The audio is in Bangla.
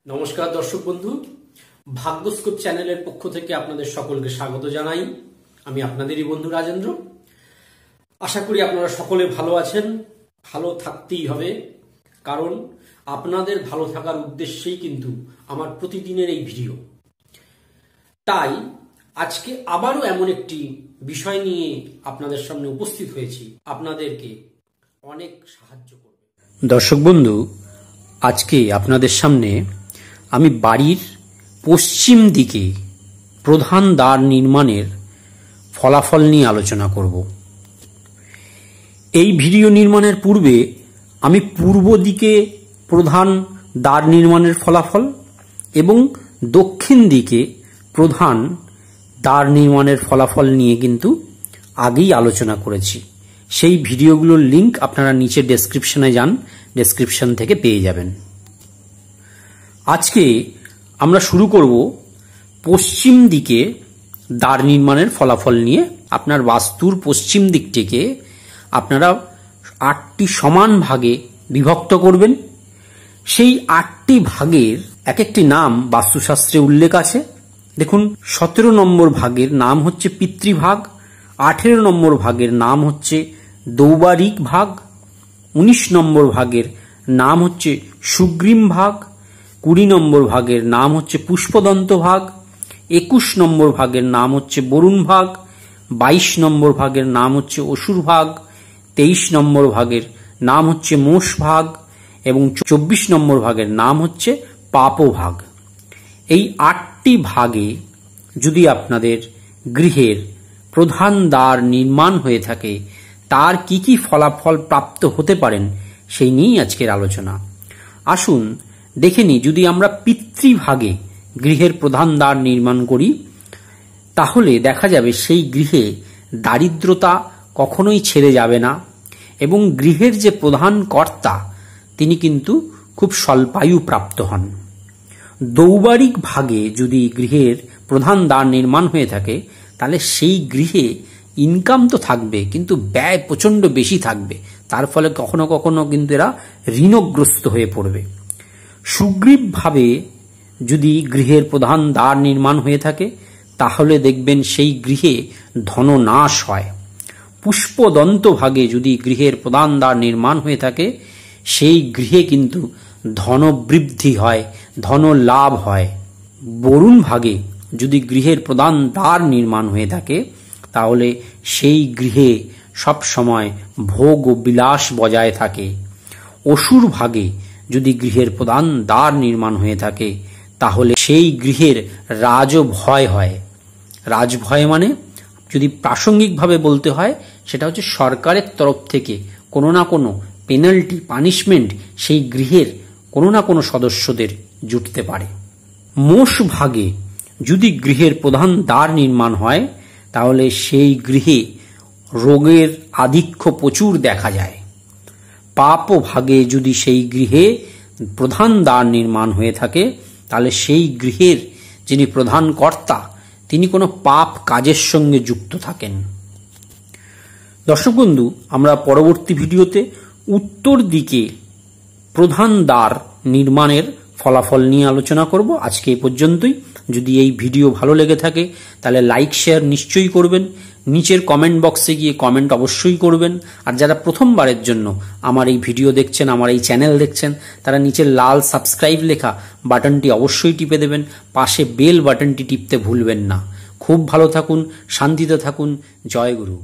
নমস্কার দর্শক বন্ধু, ভাগ্যস্কোপ চ্যানেলের পক্ষ থেকে আপনাদের সকলকে স্বাগত জানাই। আমি আপনাদেরই বন্ধু রাজেন্দ্র। আশা করি আপনারা সকলে ভালো আছেন। ভালো থাকতেই হবে, কারণ আপনাদের ভালো থাকার উদ্দেশ্যেই কিন্তু আমার প্রতিদিনের এই ভিডিও। তাই আজকে আবারও এমন একটি বিষয় নিয়ে আপনাদের সামনে উপস্থিত হয়েছি, আপনাদেরকে অনেক সাহায্য করবে। দর্শক বন্ধু, আজকে আপনাদের সামনে আমি বাড়ির পশ্চিম দিকে প্রধান দ্বার নির্মাণের ফলাফল নিয়ে আলোচনা করব। এই ভিডিও নির্মাণের পূর্বে আমি পূর্ব দিকে প্রধান দ্বার নির্মাণের ফলাফল এবং দক্ষিণ দিকে প্রধান দ্বার নির্মাণের ফলাফল নিয়ে কিন্তু আগেই আলোচনা করেছি। সেই ভিডিওগুলোর লিংক আপনারা নিচে ডেসক্রিপশনে যান, ডেসক্রিপশন থেকে পেয়ে যাবেন। আজকে আমরা শুরু করব পশ্চিম দিকে দ্বার নির্মাণের ফলাফল নিয়ে। আপনার বাস্তুর পশ্চিম দিকটিকে আপনারা 8টি সমান ভাগে বিভক্ত করবেন। সেই 8টি ভাগের এক একটি নাম বাস্তুশাস্ত্রে উল্লেখ আছে। দেখুন, 17 নম্বর ভাগের নাম হচ্ছে পিতৃভাগ, 18 নম্বর ভাগের নাম হচ্ছে দৌবারিক ভাগ, 19 নম্বর ভাগের নাম হচ্ছে সুগ্রীম ভাগ, 20 নম্বর ভাগের নাম হচ্ছে পুষ্পদন্ত ভাগ, 21 নম্বর ভাগের নাম হচ্ছে বরুণ ভাগ, 22 নম্বর ভাগের নাম হচ্ছে অসুর ভাগ, 23 নম্বর ভাগের নাম হচ্ছে মোষ ভাগ এবং 24 নম্বর ভাগের নাম হচ্ছে পাপ ভাগ। এই 8টি ভাগে যদি আপনাদের গৃহের প্রধান দ্বার নির্মাণ হয়ে থাকে, তার কি কি ফলাফল প্রাপ্ত হতে পারেন সেই নিয়েই আজকের আলোচনা। আসুন দেখে নিই, যদি আমরা পিতৃভাগে গৃহের প্রধান দ্বার নির্মাণ করি তাহলে দেখা যাবে সেই গৃহে দারিদ্রতা কখনোই ছেড়ে যাবে না এবং গৃহের যে প্রধান কর্তা তিনি কিন্তু খুব স্বল্পায়ু প্রাপ্ত হন। দৌবারিক ভাগে যদি গৃহের প্রধান দ্বার নির্মাণ হয়ে থাকে তাহলে সেই গৃহে ইনকাম তো থাকবে, কিন্তু ব্যয় প্রচন্ড বেশি থাকবে। তার ফলে কখনো কখনো কিন্তু এরা ঋণগ্রস্ত হয়ে পড়বে। সুগ্রীব ভাবে যদি গৃহের প্রধান দ্বার নির্মাণ হয়ে থাকে তাহলে দেখবেন সেই গৃহে ধননাশ হয়। পুষ্পদন্ত ভাগে যদি গৃহের প্রধান দ্বার নির্মাণ হয়ে থাকে সেই গৃহে কিন্তু ধনবৃদ্ধি হয়, ধন লাভ হয়। বরুণ ভাগে যদি গৃহের প্রধান দ্বার নির্মাণ হয়ে থাকে তাহলে সেই গৃহে সব সময় ভোগ ও বিলাস বজায় থাকে। অসুর ভাগে যদি গৃহের প্রধান দ্বার নির্মাণ হয়ে থাকে তাহলে সেই গৃহের রাজভয় হয়। রাজভয় মানে যদি প্রাসঙ্গিকভাবে বলতে হয় সেটা হচ্ছে সরকারের তরফ থেকে কোনো না কোনো পেনাল্টি, পানিশমেন্ট সেই গৃহের কোনো না কোনো সদস্যদের জুটতে পারে। মোষ ভাগে যদি গৃহের প্রধান দ্বার নির্মাণ হয় তাহলে সেই গৃহে রোগের আধিক্য প্রচুর দেখা যায়। পাপ ভাগে যদি সেই গৃহে প্রধান দ্বার নির্মাণ হয়ে থাকে তাহলে সেই গৃহের যিনি প্রধান কর্তা তিনি কোনো পাপ কাজের সঙ্গে যুক্ত থাকেন। দর্শক বন্ধু, আমরা পরবর্তী ভিডিওতে উত্তর দিকে প্রধান দ্বার নির্মাণের ফলাফল নিয়ে আলোচনা করব। আজকে এই পর্যন্তই। যদি এই ভিডিও ভালো লেগে থাকে তাহলে লাইক শেয়ার নিশ্চয়ই করবেন। নিচের কমেন্ট বক্সে গিয়ে কমেন্ট অবশ্যই করবেন। আর যারা প্রথমবারের জন্য আমার এই ভিডিও দেখছেন, আমার এই চ্যানেল দেখছেন, তারা নিচের লাল সাবস্ক্রাইব লেখা বাটনটি অবশ্যই টিপে দেবেন। পাশে বেল বাটনটি টিপতে ভুলবেন না। খুব ভালো থাকুন, শান্তিতে থাকুন। জয় গুরু।